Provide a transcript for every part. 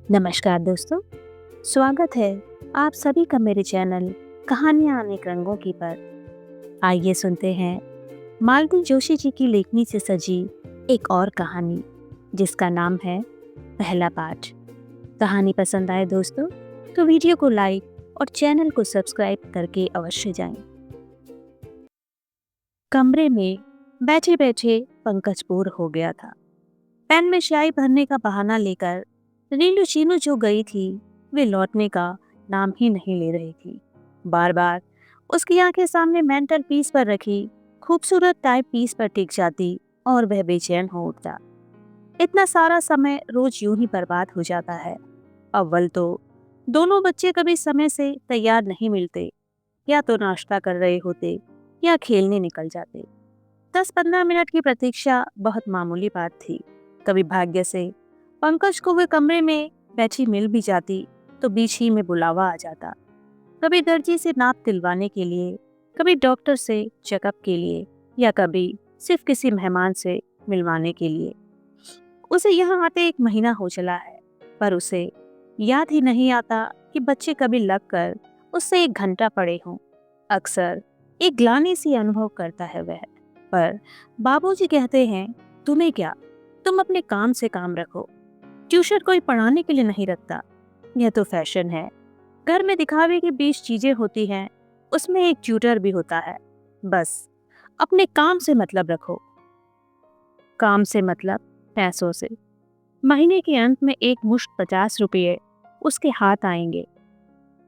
नमस्कार दोस्तों, स्वागत है आप सभी का मेरे चैनल कहानियाँ अनेक रंगों की पर। आइए सुनते हैं मालती जोशी जी की लेखनी से सजी एक और कहानी जिसका नाम है पहला पाठ। कहानी पसंद आए दोस्तों तो वीडियो को लाइक और चैनल को सब्सक्राइब करके अवश्य जाएं। कमरे में बैठे बैठे पंकज बोर हो गया था। पेन में स्याही भरने का बहाना लेकर रीलू चीनू जो गई थी वे लौटने का नाम ही नहीं ले रही थी। बार बार उसकी आंखें सामने मेंटल पीस पर रखी खूबसूरत टाइप पीस पर टिक जाती और वह बेचैन हो उठता। इतना सारा समय रोज यूं ही बर्बाद हो जाता है। अव्वल तो दोनों बच्चे कभी समय से तैयार नहीं मिलते, या तो नाश्ता कर रहे होते या खेलने निकल जाते। 10-15 मिनट की प्रतीक्षा बहुत मामूली बात थी। कभी भाग्य से पंकज को वे कमरे में बैठी मिल भी जाती तो बीच ही में बुलावा आ जाता। कभी दर्जी से नाप दिलवाने के लिए, कभी डॉक्टर से चेकअप के लिए, या कभी सिर्फ किसी मेहमान से मिलवाने के लिए। उसे यहाँ आते 1 महीना हो चला है, पर उसे याद ही नहीं आता कि बच्चे कभी लगकर उससे 1 घंटा पड़े हों। अक्सर एक ग्लानि सी अनुभव करता है वह। पर बाबूजी कहते हैं, तुम्हें क्या, तुम अपने काम से काम रखो। ट्यूशन कोई पढ़ाने के लिए नहीं रखता, यह तो फैशन है। घर में दिखावे की 20 चीजें होती हैं, उसमें एक ट्यूटर भी होता है। बस अपने काम से मतलब रखो। काम से मतलब पैसों से। महीने के अंत में एक मुश्त 50 रुपये उसके हाथ आएंगे।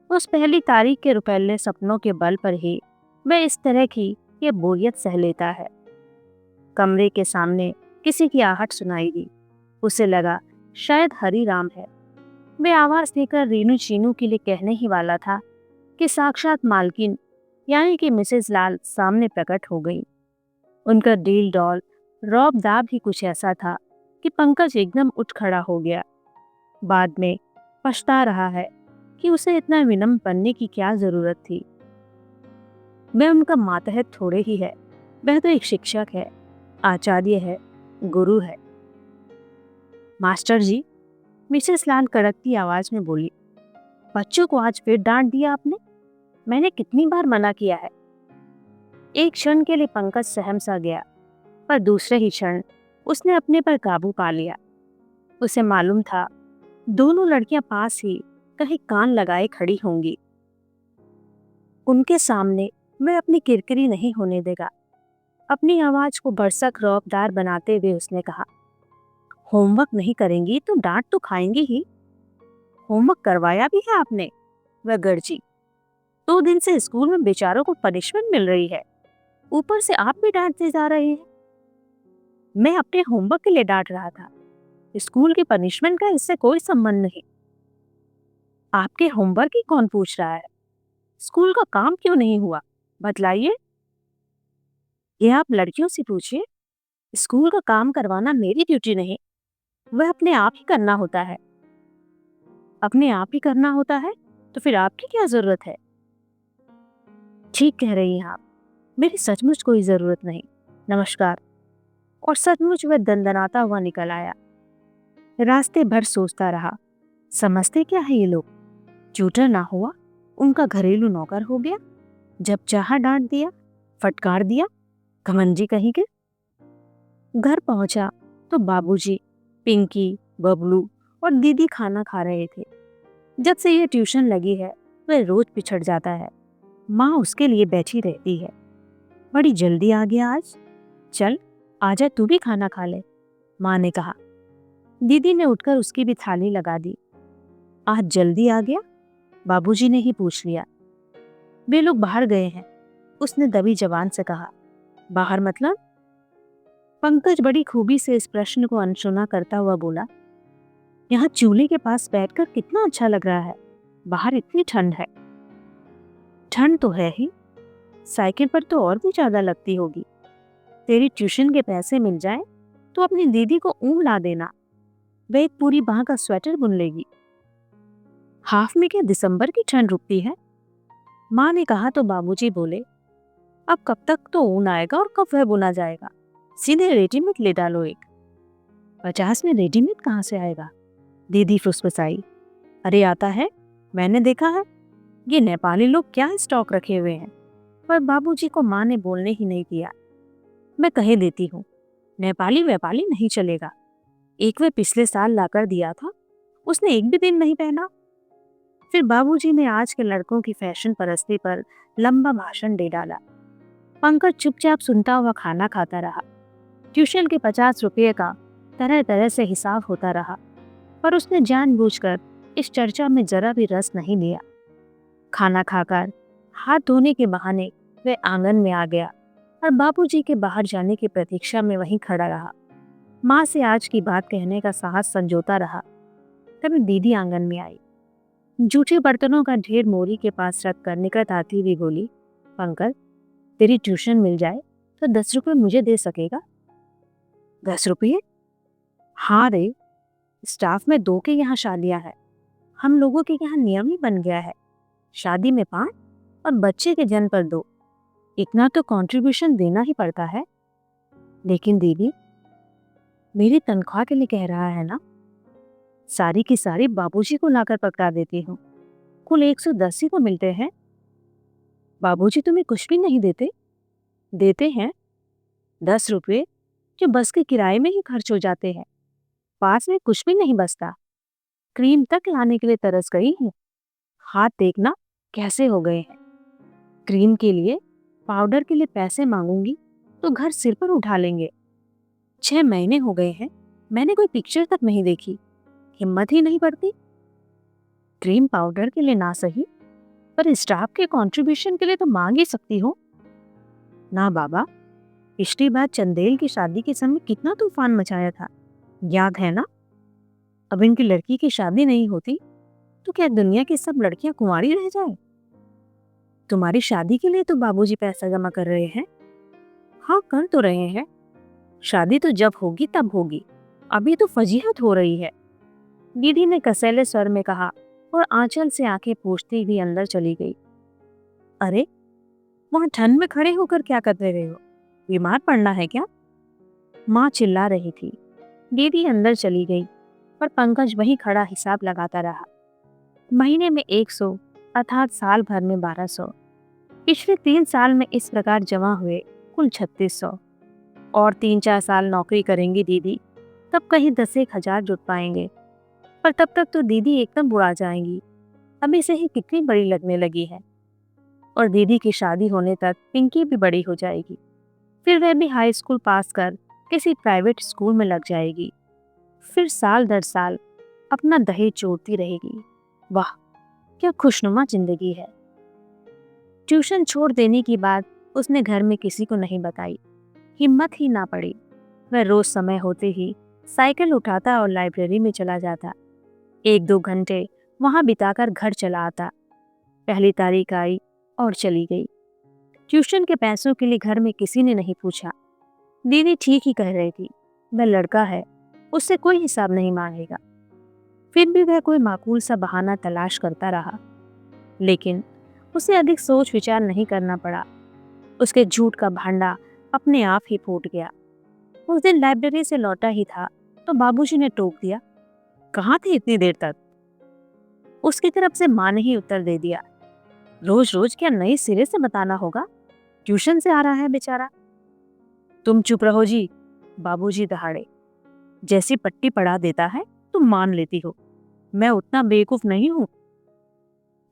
उस पहली तारीख के रुपये सपनों के बल पर ही वह इस तरह की ये बोरियत सह लेता है। कमरे के सामने किसी की आहट सुनाई दी। उसे लगा शायद हरी राम है। वे आवाज देकर रीनू चीनू के लिए कहने ही वाला था कि साक्षात मालकिन यानी कि मिसेस लाल सामने प्रकट हो गई। उनका डील डॉल रौब दाब ही कुछ ऐसा था कि पंकज एकदम उठ खड़ा हो गया। बाद में पछता रहा है कि उसे इतना विनम्र बनने की क्या जरूरत थी। वह उनका मातहत थोड़े ही है, वह तो एक शिक्षक है, आचार्य है, गुरु है। मास्टर जी, मिसेस लाल कड़कती आवाज में बोली, बच्चों को आज फिर डांट दिया आपने? मैंने कितनी बार मना किया है। एक क्षण के लिए पंकज सहम सा गया, पर दूसरे ही क्षण उसने अपने पर काबू पा लिया। उसे मालूम था दोनों लड़कियां पास ही कहीं कान लगाए खड़ी होंगी। उनके सामने वह अपनी किरकिरी नहीं होने देगा। अपनी आवाज को भरसक रौबदार बनाते हुए उसने कहा, होमवर्क नहीं करेंगी तो डांट तो खाएंगी ही। होमवर्क करवाया भी है आपने? वह गर्जी। 2 दिन से स्कूल में बेचारों को पनिशमेंट मिल रही है, ऊपर से आप भी डांटते जा रहे हैं। मैं अपने होमवर्क के लिए डांट रहा था, स्कूल की पनिशमेंट का इससे कोई संबंध नहीं। आपके होमवर्क ही कौन पूछ रहा है? स्कूल का काम क्यों नहीं हुआ, बतलाइए। ये आप लड़कियों से पूछिए। स्कूल का काम करवाना मेरी ड्यूटी नहीं, वह अपने आप ही करना होता है। अपने आप ही करना होता है तो फिर आपकी क्या जरूरत है? ठीक कह रही हैं आप, मेरी सचमुच कोई जरूरत नहीं। नमस्कार। और सचमुच वह दंदनाता हुआ निकल आया। रास्ते भर सोचता रहा, समझते क्या है ये लोग? ट्यूटर ना हुआ, उनका घरेलू नौकर हो गया। जब चाहा डांट दिया, फटकार दिया, घमंडी कहीं के। घर पहुंचा तो बाबूजी, पिंकी, बबलू और दीदी खाना खा रहे थे। जब से ये ट्यूशन लगी है वह रोज पिछड़ जाता है। माँ उसके लिए बैठी रहती है। बड़ी जल्दी आ गया आज, चल आजा तू भी खाना खा ले, माँ ने कहा। दीदी ने उठकर उसकी भी थाली लगा दी। आज जल्दी आ गया? बाबूजी ने ही पूछ लिया। वे लोग बाहर गए हैं, उसने दबी जबान से कहा। बाहर मतलब? पंकज बड़ी खूबी से इस प्रश्न को अनसुना करता हुआ बोला, यहाँ चूल्हे के पास बैठकर कितना अच्छा लग रहा है, बाहर इतनी ठंड है। ठंड तो है ही, साइकिल पर तो और भी ज्यादा लगती होगी। तेरी ट्यूशन के पैसे मिल जाए तो अपनी दीदी को ऊन ला देना, वह एक पूरी बाह का स्वेटर बुन लेगी। हाफ में क्या दिसंबर की ठंड रुकती है? माँ ने कहा तो बाबूजी बोले, अब कब तक तो ऊन आएगा और कब वह बुना जाएगा? सीधे रेडीमेड ले डालो एक। 50 में रेडीमेड कहाँ से आएगा? दीदी फुसफुसाई, अरे आता है, मैंने देखा है, ये नेपाली लोग क्या स्टॉक रखे हुए हैं। पर बाबूजी को माँ ने बोलने ही नहीं दिया। मैं कहे देती हूँ, नेपाली व्यापाली नहीं चलेगा। एक वे पिछले साल लाकर दिया था, उसने एक भी दिन नहीं पहना। फिर बाबूजी ने आज के लड़कों की फैशन परस्ती पर लंबा भाषण दे डाला। पंकज चुपचाप सुनता हुआ खाना खाता रहा। ट्यूशन के 50 रुपये का तरह तरह से हिसाब होता रहा, पर उसने जानबूझकर इस चर्चा में जरा भी रस नहीं लिया। खाना खाकर हाथ धोने के बहाने वह आंगन में आ गया और बाबूजी के बाहर जाने की प्रतीक्षा में वहीं खड़ा रहा। माँ से आज की बात कहने का साहस संजोता रहा। तभी दीदी आंगन में आई। जूठे बर्तनों का ढेर मोरी के पास रख कर निकट आती हुई बोली, पंकज, तेरी ट्यूशन मिल जाए तो 10 रुपये मुझे दे सकेगा? 10 रुपये? हाँ रे, स्टाफ में 2 के यहाँ शादियां हैं। हम लोगों के यहाँ नियम ही बन गया है, शादी में 5 और बच्चे के जन्म पर 2। इतना तो कंट्रीब्यूशन देना ही पड़ता है। लेकिन दीदी, मेरी तनख्वाह के लिए कह रहा है ना? सारी की सारी बाबूजी को लाकर पकड़ा देती हूँ। कुल 110 ही को मिलते हैं। बाबूजी तुम्हें कुछ भी नहीं देते? देते हैं 10 रुपये, जो बस के किराए में ही खर्च हो जाते हैं। पास में कुछ भी नहीं बचता। क्रीम तक लाने के लिए तरस गई हूँ। हाथ देखना कैसे हो गए हैं। क्रीम के लिए, पाउडर के लिए पैसे मांगूंगी तो घर सिर पर उठा लेंगे। 6 महीने हो गए हैं, मैंने कोई पिक्चर तक नहीं देखी। हिम्मत ही नहीं पड़ती। क्रीम पाउडर के लिए ना सही, पर स्टाफ के कंट्रीब्यूशन के लिए तो मांग ही सकती हो ना। बाबा, पिछली बार चंदेल की शादी के समय कितना तूफान मचाया था, याद है ना? अब इनकी लड़की की शादी नहीं होती तो क्या दुनिया की सब लड़कियां कुंवारी रह जाए? तुम्हारी शादी के लिए तो बाबूजी पैसा जमा कर रहे हैं। हाँ, कर तो रहे हैं। शादी तो जब होगी तब होगी, अभी तो फजीहत हो रही है, दीदी ने कसैले स्वर में कहा और आंचल से आंखें पोंछती हुई अंदर चली गई। अरे, वहां ठंड में खड़े होकर क्या कर रहे हो? बीमार पड़ना है क्या? माँ चिल्ला रही थी। दीदी अंदर चली गई पर पंकज वहीं खड़ा हिसाब लगाता रहा। महीने में 100 अर्थात साल भर में 1200। पिछले 3 साल में इस प्रकार जमा हुए कुल 3600। और 3-4 साल नौकरी करेंगी दीदी, तब कहीं 10-1 हजार जुट पाएंगे। पर तब तक तो दीदी एकदम बुढ़ा जाएंगी। अभी से ही कितनी बड़ी लगने लगी है। और दीदी की शादी होने तक पिंकी भी बड़ी हो जाएगी। फिर वह भी हाई स्कूल पास कर किसी प्राइवेट स्कूल में लग जाएगी। फिर साल दर साल अपना दहेज जोड़ती रहेगी। वाह, क्या खुशनुमा जिंदगी है। ट्यूशन छोड़ देने की बात उसने घर में किसी को नहीं बताई। हिम्मत ही ना पड़ी। वह रोज समय होते ही साइकिल उठाता और लाइब्रेरी में चला जाता। 1-2 घंटे वहां बिताकर घर चला आता। पहली तारीख आई और चली गई। ट्यूशन के पैसों के लिए घर में किसी ने नहीं पूछा। दीदी ठीक ही कह रही थी, वह लड़का है, उससे कोई हिसाब नहीं मांगेगा। फिर भी वह कोई माकूल सा बहाना तलाश करता रहा, लेकिन उसे अधिक सोच विचार नहीं करना पड़ा। उसके झूठ का भांडा अपने आप ही फूट गया। उस दिन लाइब्रेरी से लौटा ही था तो बाबूजी ने टोक दिया, कहाँ थे इतनी देर तक? उसकी तरफ से माँ ने ही उत्तर दे दिया, रोज रोज क्या नए सिरे से बताना होगा? ट्यूशन से आ रहा है बेचारा। तुम चुप रहो जी, बाबूजी दहाड़े। जैसी पट्टी पढ़ा देता है तुम मान लेती हो। मैं उतना बेवकूफ नहीं हूं।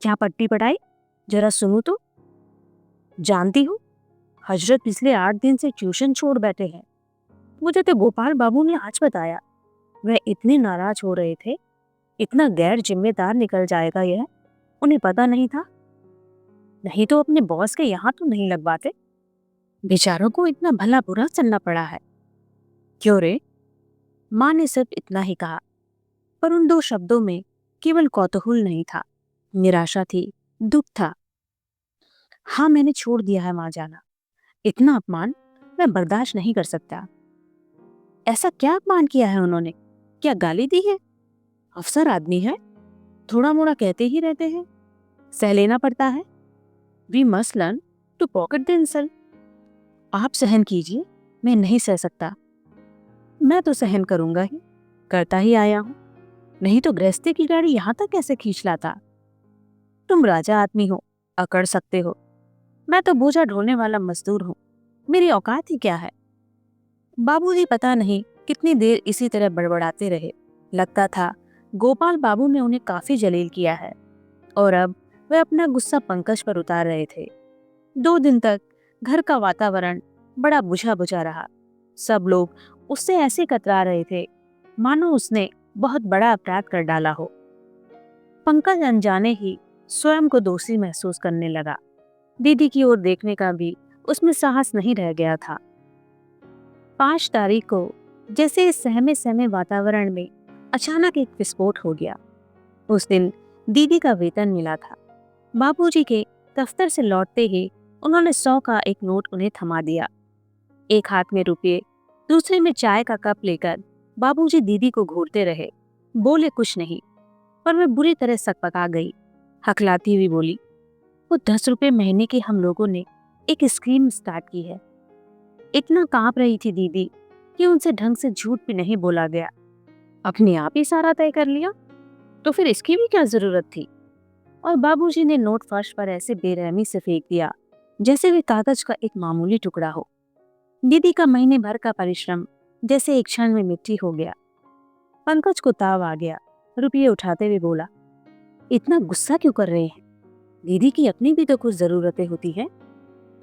क्या पट्टी पढ़ाई, जरा सुनूं तो। जानती हूँ, हजरत पिछले 8 दिन से ट्यूशन छोड़ बैठे हैं। मुझे तो गोपाल बाबू ने आज बताया। वह इतने नाराज हो रहे थे, इतना गैर जिम्मेदार निकल जाएगा यह, उन्हें पता नहीं था। नहीं तो अपने बॉस के यहाँ तो नहीं लगवाते। बेचारों को इतना भला बुरा चलना पड़ा है। क्यों रे? माँ ने सिर्फ इतना ही कहा, पर उन 2 शब्दों में केवल कौतूहल नहीं था, निराशा थी, दुख था। हाँ, मैंने छोड़ दिया है माँ जाना। इतना अपमान मैं बर्दाश्त नहीं कर सकता। ऐसा क्या अपमान किया है उन्होंने? क्या गाली दी है? अफसर आदमी है, थोड़ा मोड़ा कहते ही रहते हैं, सह लेना पड़ता है। We must learn to pocket the insult. आप सहन कीजिए, मैं नहीं सह सकता। मैं तो सहन करूंगा ही, करता ही आया हूं। नहीं तो गृहस्थी की गाड़ी यहाँ तक कैसे खींच लाता। तुम राजा आदमी हो, अकड़ सकते हो, मैं तो बोझा ढोने वाला मजदूर हूँ, मेरी औकात ही क्या है। बाबूजी पता नहीं कितनी देर इसी तरह बड़बड़ाते रहे। लगता था गोपाल बाबू ने उन्हें काफी जलील किया है और अब वे अपना गुस्सा पंकज पर उतार रहे थे। 2 दिन तक घर का वातावरण बड़ा बुझा बुझा रहा। सब लोग उससे ऐसे कतरा रहे थे मानो उसने बहुत बड़ा अपराध कर डाला हो। पंकज अनजाने ही स्वयं को दोषी महसूस करने लगा। दीदी की ओर देखने का भी उसमें साहस नहीं रह गया था। 5 तारीख को जैसे इस सहमे सहमे वातावरण में अचानक एक विस्फोट हो गया। उस दिन दीदी का वेतन मिला था। बाबूजी के दफ्तर से लौटते ही उन्होंने 100 का एक नोट उन्हें थमा दिया। एक हाथ में रुपये, दूसरे में चाय का कप लेकर बाबूजी दीदी को घूरते रहे। बोले कुछ नहीं, पर मैं बुरी तरह सकपका गई। हकलाती हुई बोली, वो 10 रुपये महीने की हम लोगों ने एक स्कीम स्टार्ट की है। इतना कांप रही थी दीदी कि उनसे ढंग से झूठ भी नहीं बोला गया। अपने आप ही सारा तय कर लिया, तो फिर इसकी भी क्या जरूरत थी। और बाबूजी ने नोट फर्श पर ऐसे बेरहमी से फेंक दिया जैसे वे कागज का एक मामूली टुकड़ा हो। दीदी का महीने भर का परिश्रम जैसे एक क्षण में मिट्टी हो गया। पंकज को ताव आ गया। रुपये उठाते हुए बोला, इतना गुस्सा क्यों कर रहे हैं? दीदी की अपनी भी तो कुछ जरूरतें होती हैं।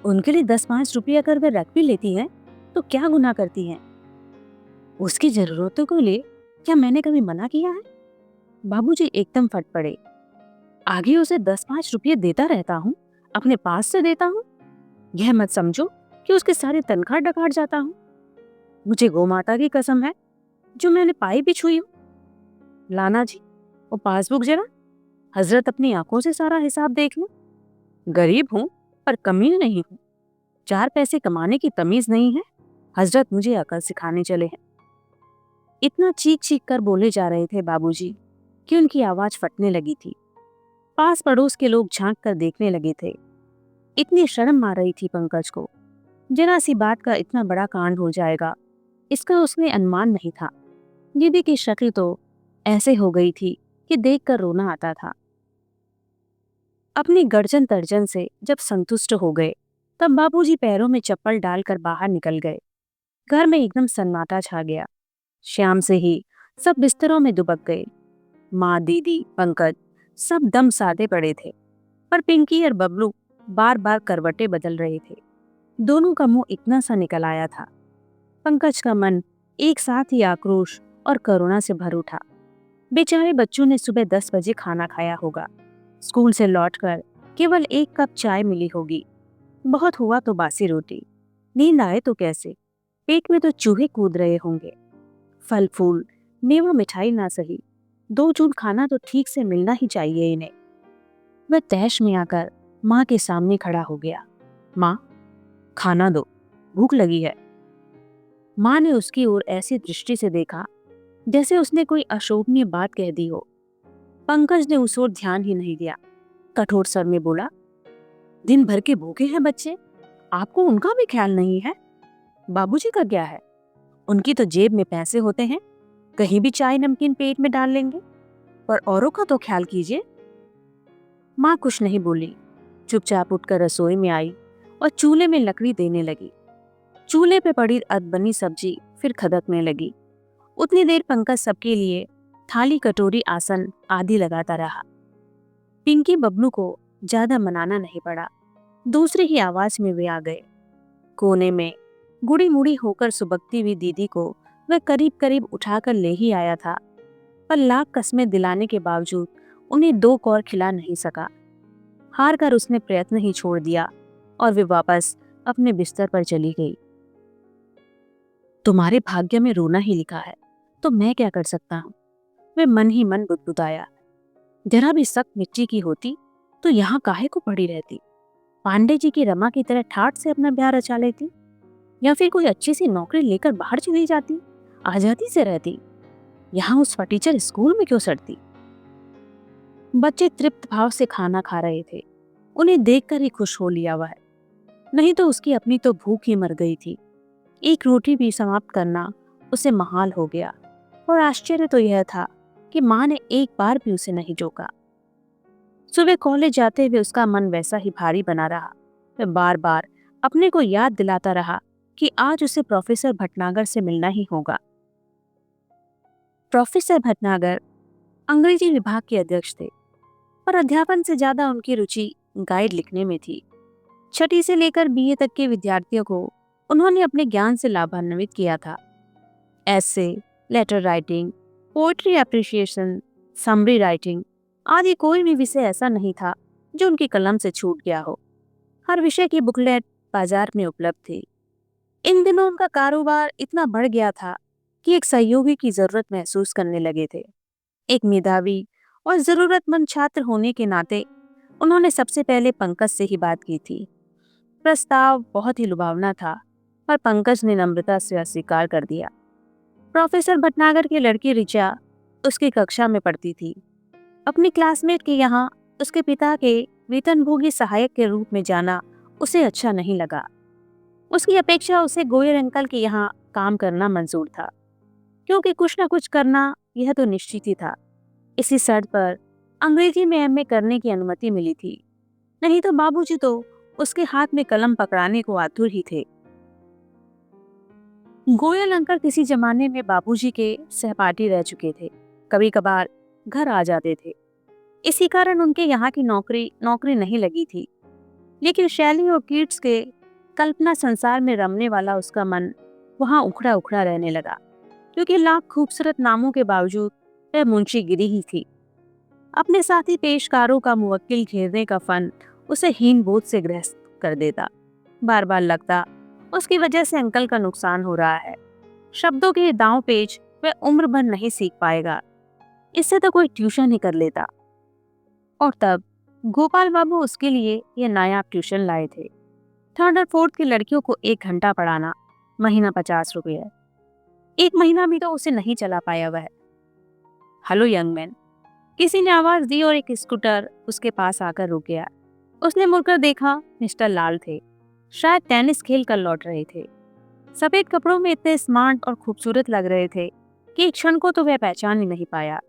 उनके लिए 10-5 रुपये अगर वे रख भी लेती हैं तो क्या गुनाह करती हैं? उसकी जरूरतों को लिए क्या मैंने कभी मना किया है? बाबूजी एकदम फट पड़े। आगे उसे 10-5 रुपये देता रहता हूँ, अपने पास से देता हूँ। यह मत समझो कि उसके सारे तनख्वाह डकाट जाता हूँ। मुझे गोमाता की कसम है जो मैंने पाई भी छुई हूँ। लाना जी वो पासबुक जरा, हजरत अपनी आंखों से सारा हिसाब देख लो। गरीब हूँ पर कमीन नहीं हूँ। 4 पैसे कमाने की तमीज नहीं है, हजरत मुझे अकल सिखाने चले हैं। इतना चीख चीख कर बोले जा रहे थे बाबूजी कि उनकी आवाज फटने लगी थी। पास पड़ोस के लोग झांक कर देखने लगे थे। इतनी शर्म आ रही थी पंकज को। जरा सी बात का इतना बड़ा कांड हो जाएगा, इसका उसने अनुमान नहीं था। दीदी की शक्ल तो ऐसे हो गई थी कि देखकर रोना आता था। अपनी गर्जन तर्जन से जब संतुष्ट हो गए तब बाबूजी पैरों में चप्पल डालकर बाहर निकल गए। घर में एकदम सन्नाटा छा गया। शाम से ही सब बिस्तरों में दुबक गए। माँ, दीदी, पंकज सब दम साधे पड़े थे, पर पिंकी और बबलू बार बार करवटें बदल रहे थे। दोनों का मुंह इतना सा निकल आया था। पंकज का मन एक साथ ही आक्रोश और करुणा से भर उठा। बेचारे बच्चों ने सुबह 10 बजे खाना खाया होगा। स्कूल से लौटकर केवल 1 कप चाय मिली होगी। बहुत हुआ तो बासी रोटी। नींद आए तो कैसे, पेट में तो चूहे कूद रहे होंगे। फल फूल, मेवा मिठाई ना सही, 2 जून खाना तो ठीक से मिलना ही चाहिए इन्हें। वह तैश में आकर माँ के सामने खड़ा हो गया। माँ, खाना दो, भूख लगी है। माँ ने उसकी ओर ऐसी दृष्टि से देखा जैसे उसने कोई अशोभनीय बात कह दी हो। पंकज ने उस ओर ध्यान ही नहीं दिया। कठोर स्वर में बोला, दिन भर के भूखे हैं बच्चे, आपको उनका भी ख्याल नहीं है? बाबूजी का क्या है, उनकी तो जेब में पैसे होते हैं, कहीं भी चाय नमकीन पेट में डाल लेंगे, पर औरों का तो ख्याल कीजिए। माँ कुछ नहीं बोली, चुपचाप उठकर रसोई में आई और चूल्हे में लकड़ी देने लगी। चूल्हे पे पड़ी अधबनी सब्जी फिर खदकने लगी। उतनी देर पंकज सबके लिए थाली, कटोरी, आसन आदि लगाता रहा। पिंकी बबलू को ज्यादा मनाना नहीं पड़ा। दूसरी ही आवाज में वे आ गए। कोने में गुड़ी मुड़ी होकर सुबकती हुई दीदी को वह करीब करीब उठाकर ले ही आया था, पर लाख कस्में दिलाने के बावजूद उन्हें 2 कौर खिला नहीं सका। हार कर उसने प्रयत्न ही छोड़ दिया और वे वापस अपने बिस्तर पर चली गई। तुम्हारे भाग्य में रोना ही लिखा है, तो मैं क्या कर सकता हूँ? वे मन ही मन बुदबुदाया। जरा भी सख्त मिट्टी की होती तो यहाँ काहे को पड़ी रहती? पांडे जी की रमा की तरह ठाठ से अपना ब्याह रचा लेती, या फिर कोई अच्छी सी नौकरी लेकर बाहर चली जाती, आजादी से रहती। यहाँ उस फटीचर स्कूल में क्यों सड़ती? बच्चे तृप्त भाव से खाना खा रहे थे। उन्हें देखकर ही खुश हो लिया वह, नहीं तो उसकी अपनी तो भूख ही मर गई थी। एक रोटी भी समाप्त करना उसे महाल हो गया। और आश्चर्य तो यह था कि माँ ने एक बार भी उसे नहीं टोका। सुबह कॉलेज जाते हुए उसका मन वैसा ही भारी बना रहा। वह बार बार अपने को याद दिलाता रहा कि आज उसे प्रोफेसर भटनागर से मिलना ही होगा। प्रोफेसर भटनागर अंग्रेजी विभाग के अध्यक्ष थे, पर अध्यापन से ज्यादा उनकी रुचि गाइड लिखने में थी। छठी से लेकर बीए तक के विद्यार्थियों को उन्होंने अपने ज्ञान से लाभान्वित किया था। ऐसे, letter writing, poetry appreciation, summary writing आदि कोई भी विषय ऐसा नहीं था जो उनकी कलम से छूट गया हो। हर विषय की बुकलेट बाजार में उपलब्ध थी। इन दिनों उनका कारोबार इतना बढ़ गया था कि एक सहयोगी की जरूरत महसूस करने लगे थे। एक मेधावी और जरूरतमंद छात्र होने के नाते उन्होंने सबसे पहले पंकज से ही बात की थी। प्रस्ताव बहुत ही लुभावना था, पर पंकज ने नम्रता से अस्वीकार कर दिया। प्रोफेसर भटनागर की लड़की ऋचा उसकी कक्षा में पढ़ती थी। अपनी क्लासमेट के यहाँ उसके पिता के वेतनभोगी सहायक के रूप में जाना उसे अच्छा नहीं लगा। उसकी अपेक्षा उसे गोयल अंकल के यहाँ काम करना मंजूर था, क्योंकि कुछ न कुछ करना यह तो निश्चित ही था। इसी शर्त पर अंग्रेजी में एमए करने की अनुमति मिली थी, नहीं तो बाबूजी तो उसके हाथ में कलम पकड़ाने को आतुर ही थे। गोयल अंकल किसी जमाने में बाबूजी के सहपाठी रह चुके थे, कभी कभार घर आ जाते थे। इसी कारण उनके यहाँ की नौकरी नहीं लगी थी। लेकिन शैली और कीट्स के कल्पना संसार में रमने वाला उसका मन वहाँ उखड़ा उखड़ा रहने लगा, क्योंकि लाख खूबसूरत नामों के बावजूद वह मुंशीगिरी ही थी। अपने साथी पेशकारों का मुवक्किल घेरने का फन उसे हीन बोध से ग्रस्त कर देता। बार बार लगता उसकी वजह से अंकल का नुकसान हो रहा है। शब्दों के दांव पेच वह उम्र भर नहीं सीख पाएगा, इससे तो कोई ट्यूशन ही कर लेता। और तब गोपाल बाबू उसके लिए यह नायाब ट्यूशन लाए थे। थर्ड और फोर्थ की लड़कियों को 1 घंटा पढ़ाना, महीना 50 रुपये। 1 महीना भी तो उसे नहीं चला पाया वह। हेलो यंग मैन, किसी ने आवाज दी और एक स्कूटर उसके पास आकर रुक गया। उसने मुड़कर देखा, मिस्टर लाल थे। शायद टेनिस खेल कर लौट रहे थे। सफेद कपड़ों में इतने स्मार्ट और खूबसूरत लग रहे थे कि एक क्षण को तो वह पहचान ही नहीं पाया,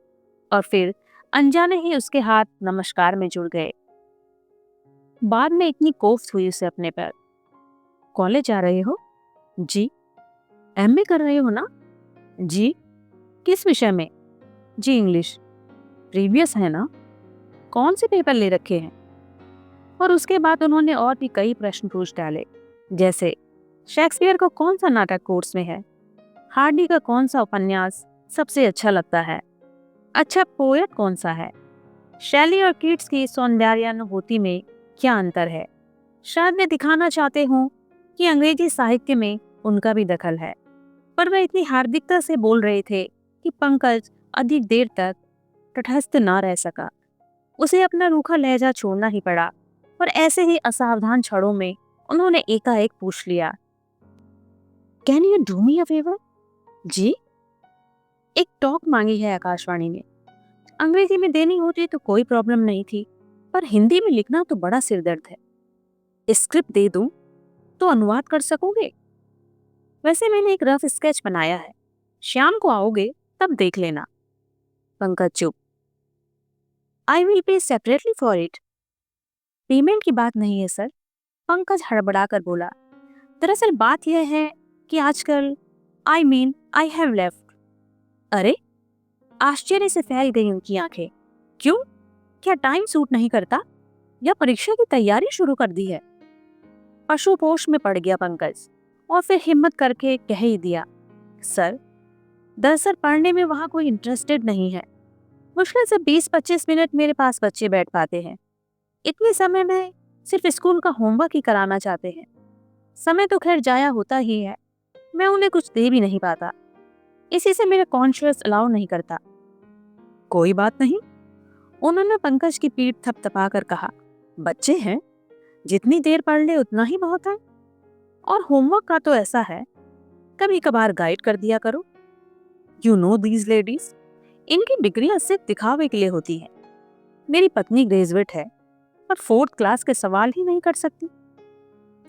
और फिर अनजाने ही उसके हाथ नमस्कार में जुड़ गए। बाद में इतनी कोफ्त हुई उसे अपने पर। कॉलेज जा रहे हो? जी। एमए कर रहे हो ना? जी। किस विषय में? जी इंग्लिश। प्रीवियस है ना? कौन से पेपर ले रखे हैं? और उसके बाद उन्होंने और भी कई प्रश्न पूछ डाले, जैसे शेक्सपियर को कौन सा नाटक कोर्स में है, हार्डी का कौन सा उपन्यास सबसे अच्छा लगता है, अच्छा पोएट कौन सा है, शैली और कीट्स की सौंदर्यानुभूति में क्या अंतर है। शायद वे दिखाना चाहते हों कि अंग्रेजी साहित्य में उनका भी दखल है, पर वह इतनी हार्दिकता से बोल रहे थे कि पंकज अधिक देर तक तटस्थ ना रह सका। उसे अपना रूखा लहजा छोड़ना ही पड़ा, और ऐसे ही असावधान क्षणों में उन्होंने एकाएक पूछ लिया, can you do me a favour? जी। एक टॉक मांगी है आकाशवाणी में। अंग्रेजी में देनी होती तो कोई प्रॉब्लम नहीं थी, पर हिंदी में लिखना तो बड़ा सिरदर्द है। स्क्रिप्ट दे दूं तो अनुवाद कर सकोगे? वैसे मैंने एक रफ स्केच बनाया है, शाम को आओगे तब देख लेना। पंकज चुप। I will pay separately for it. Payment की बात नहीं है सर, पंकज हड़बड़ा कर बोला। दरअसल बात यह है कि आजकल आई हैव लेफ्ट। अरे, आश्चर्य से फैल गई उनकी आंखें। क्यों? क्या टाइम सूट नहीं करता, या परीक्षा की तैयारी शुरू कर दी है? पशुपोष में पड़ गया पंकज, और फिर हिम्मत करके कह ही दिया, सर दरअसल पढ़ने में वहां कोई इंटरेस्टेड नहीं है। मुश्किल से 20-25 मिनट मेरे पास बच्चे बैठ पाते हैं। इतने समय में सिर्फ स्कूल का होमवर्क ही कराना चाहते हैं। समय तो खैर जाया होता ही है, मैं उन्हें कुछ दे भी नहीं पाता। इसी से मेरा कॉन्शियस अलाउ नहीं करता। कोई बात नहीं, उन्होंने पंकज की पीठ थपथपा कर कहा, बच्चे हैं, जितनी देर पढ़ ले उतना ही बहुत है। और होमवर्क का तो ऐसा है, कभी कभार गाइड कर दिया करो। यू नो दीज लेडीज, इनकी डिग्रियां सिर्फ दिखावे के लिए होती हैं। मेरी पत्नी ग्रेजुएट है, पर 4th क्लास के सवाल ही नहीं कर सकती।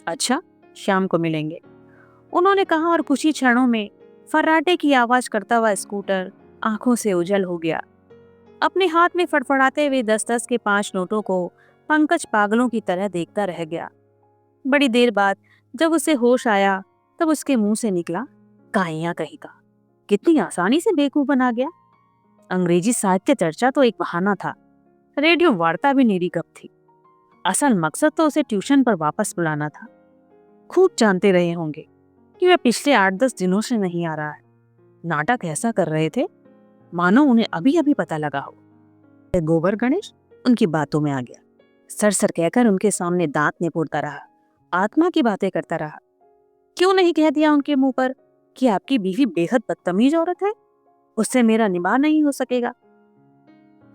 अच्छा, शाम को मिलेंगे, उन्होंने कहा, और कुछ ही क्षणों में फर्राटे की आवाज करता हुआ स्कूटर आंखों से ओझल हो गया। अपने हाथ में फड़फड़ाते हुए 10-10 के 5 नोटों को पंकज पागलों की तरह देखता रह गया। बड़ी देर बाद जब उसे होश आया तब उसके मुंह से निकला, काइयां कहीं का, कितनी आसानी से बेवकूफ बना गया। अंग्रेजी साहित्य चर्चा तो एक बहाना था, रेडियो वार्ता भी निरी गप थी। असल मकसद तो उसे ट्यूशन पर वापस बुलाना था। खूब जानते रहे होंगे कि वह पिछले 8-10 दिनों से नहीं आ रहा है। नाटक ऐसा कर रहे थे मानो उन्हें अभी अभी पता लगा हो। गोबर गणेश उनकी बातों में आ गया। सर सर कहकर उनके सामने दांत निपोड़ता रहा, आत्मा की बातें करता रहा। क्यों नहीं कह दिया उनके मुंह पर कि आपकी बीवी बेहद बदतमीज औरत है, उससे मेरा निबाह नहीं हो सकेगा।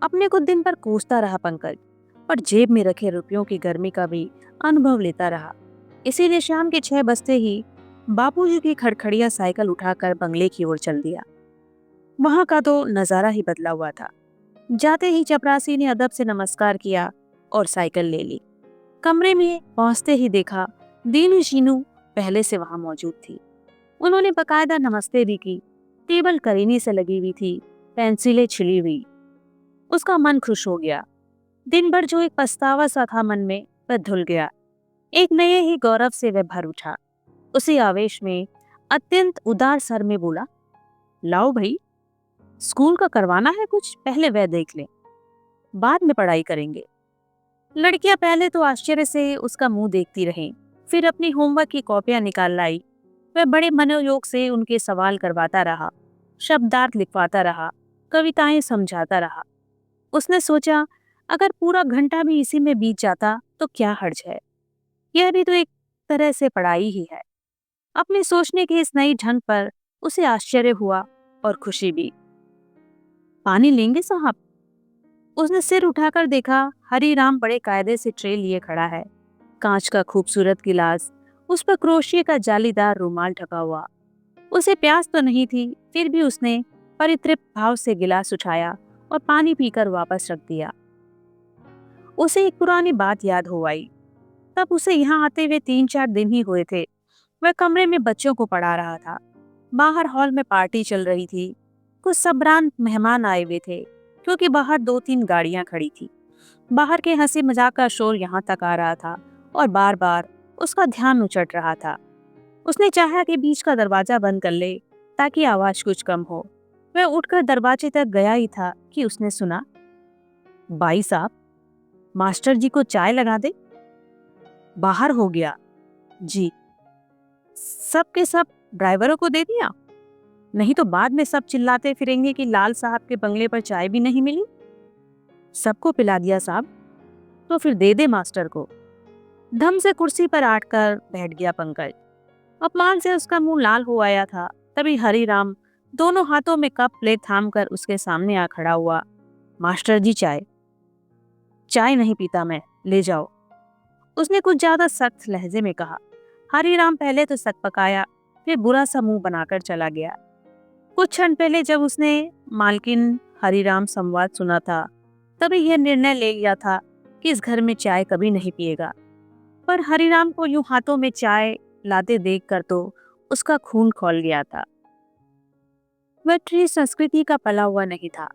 अपने को दिन भर कोसता रहा पंकज, पर जेब में रखे रुपयों की गर्मी का भी अनुभव लेता रहा। इसीलिए शाम के 6 बजते ही बापूजी की खड़खड़िया साइकिल उठाकर बंगले की ओर चल दिया। वहां का तो नजारा ही बदला हुआ था। जाते ही चपरासी ने अदब से नमस्कार किया और साइकिल ले ली। कमरे में पहुंचते ही देखा दीनू शीनू पहले से वहां मौजूद थी। उन्होंने बकायदा नमस्ते भी की। टेबल करीनी से लगी हुई थी, पेंसिलें छिली हुई। उसका मन खुश हो गया। दिन भर जो एक पछतावा सा था मन में, वह धुल गया। एक नए ही गौरव से वह भर उठा। उसी आवेश में अत्यंत उदार स्वर में बोला, लाओ भाई, स्कूल का करवाना है कुछ, पहले वह देख लें, बाद में पढ़ाई करेंगे। लड़कियां पहले तो आश्चर्य से उसका मुंह देखती रहीं, फिर अपनी होमवर्क की कॉपियां निकाल लाई। वह बड़े मनोयोग से उनके सवाल करवाता रहा, शब्दार्थ लिखवाता रहा, कविताएं समझाता रहा। उसने सोचा, अगर पूरा घंटा भी इसी में बीत जाता तो क्या हर्ज है, यह भी तो एक तरह से पढ़ाई ही है। अपने सोचने के इस नई ढंग पर उसे आश्चर्य हुआ और खुशी भी। पानी लेंगे साहब? उसने सिर उठाकर देखा, हरीराम बड़े कायदे से ट्रे लिए खड़ा है। कांच का खूबसूरत गिलास, उस पर क्रोशिये का जालीदार रुमाल ढका हुआ। उसे प्यास तो नहीं थी, फिर भी उसने परितृप्त भाव से गिलास उठाया और पानी पीकर वापस रख दिया। उसे एक पुरानी बात याद हो आई। तब उसे यहाँ आते हुए 3-4 दिन ही हुए थे। वह कमरे में बच्चों को पढ़ा रहा था। बाहर हॉल में पार्टी चल रही थी। कुछ सबरान मेहमान आए हुए थे, क्योंकि बाहर 2-3 गाड़ियां खड़ी थी। बाहर के हंसी मजाक का शोर यहाँ तक आ रहा था और बार बार उसका ध्यान उचट रहा था। उसने चाहा कि बीच का दरवाजा बंद कर ले ताकि आवाज कुछ कम हो। वह उठकर दरवाजे तक गया ही था कि उसने सुना, भाई साहब, मास्टर जी को चाय लगा दे। बाहर हो गया जी। सब के सब ड्राइवरों को दे दिया? नहीं तो बाद में सब चिल्लाते फिरेंगे कि लाल साहब के बंगले पर चाय भी नहीं मिली। सबको पिला दिया साहब। तो फिर दे दे मास्टर को। धम से कुर्सी पर आटकर बैठ गया पंकज। अपमान से उसका मुंह लाल हो आया था। तभी हरीराम दोनों हाथों में कप प्लेट थामकर उसके सामने आ खड़ा हुआ। मास्टर जी चाय। चाय नहीं पीता मैं, ले जाओ, उसने कुछ ज्यादा सख्त लहजे में कहा। हरीराम पहले तो सकपकाया, फिर बुरा सा मुंह बनाकर चला गया। कुछ क्षण पहले जब उसने मालकिन हरीराम संवाद सुना था, तभी यह निर्णय ले लिया था कि इस घर में चाय कभी नहीं पिएगा। पर हरीराम को यूं हाथों में चाय लाते देखकर तो उसका खून खौल गया था। वह ट्रे संस्कृति का पला हुआ नहीं था।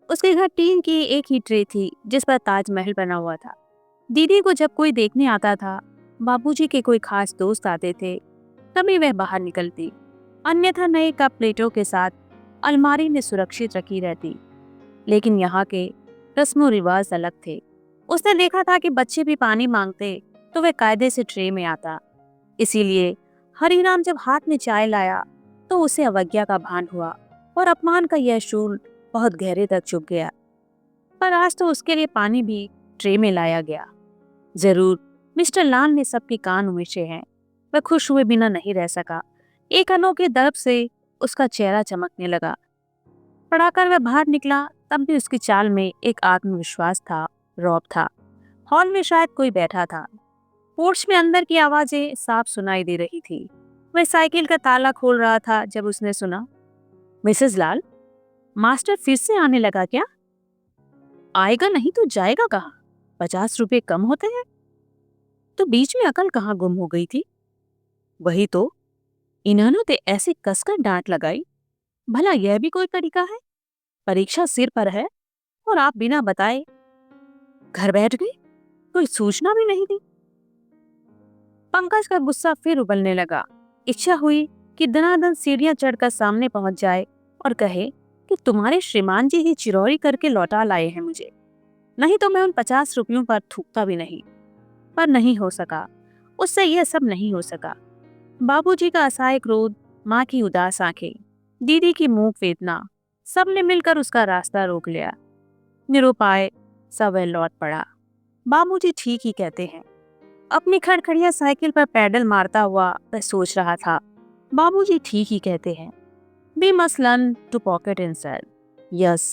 उसके घर टीन की एक ही ट्रे थी जिस पर ताजमहल बना हुआ था। दीदी को जब कोई देखने आता था, बाबूजी के कोई खास दोस्त आते थे, तभी वह बाहर निकलती, अन्यथा नए कप प्लेटों के साथ अलमारी में सुरक्षित रखी रहती। लेकिन यहाँ के रस्मो रिवाज अलग थे। उसने देखा था कि बच्चे भी पानी मांगते तो वह कायदे से ट्रे में आता। इसीलिए हरीराम जब हाथ में चाय लाया तो उसे अवज्ञा का भान हुआ और अपमान का यह शूल बहुत गहरे तक चुभ गया। पर आज तो उसके लिए पानी भी ट्रे में लाया गया। जरूर मिस्टर लाल ने सबके कान उमेशे हैं। वह खुश हुए बिना नहीं रह सका। एक अनोखे दर्द से उसका चेहरा चमकने लगा। पढ़ाकर वह बाहर निकला, तब भी उसकी चाल में एक आत्मविश्वास था, रौब था। हॉल में शायद कोई बैठा था। पोर्च में अंदर की आवाजें साफ सुनाई दे रही थी। वह साइकिल का ताला खोल रहा था जब उसने सुना, मिसेस लाल, मास्टर फिर से आने लगा क्या? आएगा नहीं तो जाएगा कहाँ? 50 रुपए कम होते हैं? तो बीच में अकल कहाँ गुम हो गई थी? वही तो, इन्होंने तो ऐसे कसकर डांट लगाई। भला यह भी कोई तरीका है? परीक्षा सिर पर है और आप बिना बताए घर बैठ गए, कोई सूचना भी नहीं दी। पंकज का गुस्सा फिर उबलने लगा। इच्छा हुई कि दनादन सीढ़ियां चढ़कर सामने पहुंच जाए और कहे कि तुम्हारे श्रीमान जी ही चिरौरी करके लौटा लाए हैं मुझे, नहीं तो मैं उन 50 रुपयों पर थूकता भी नहीं। पर नहीं हो सका, उससे यह सब नहीं हो सका। बाबूजी का असहाय क्रोध, माँ की उदास आंखें, दीदी की मूक वेदना, सबने मिलकर उसका रास्ता रोक लिया। निरुपाय सा वह लौट पड़ा। बाबूजी ठीक ही कहते हैं। अपनी खड़खड़िया साइकिल पर पैडल मारता हुआ वह सोच रहा था, बाबूजी ठीक ही कहते हैं। We must learn to pocket inside. Yes,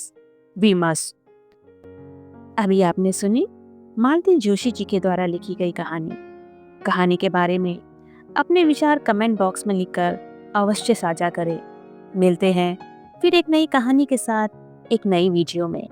we must. अभी आपने सुनी मालती जोशी जी के द्वारा लिखी गई कहानी के बारे में अपने विचार कमेंट बॉक्स में लिखकर अवश्य साझा करें। मिलते हैं फिर एक नई कहानी के साथ एक नई वीडियो में।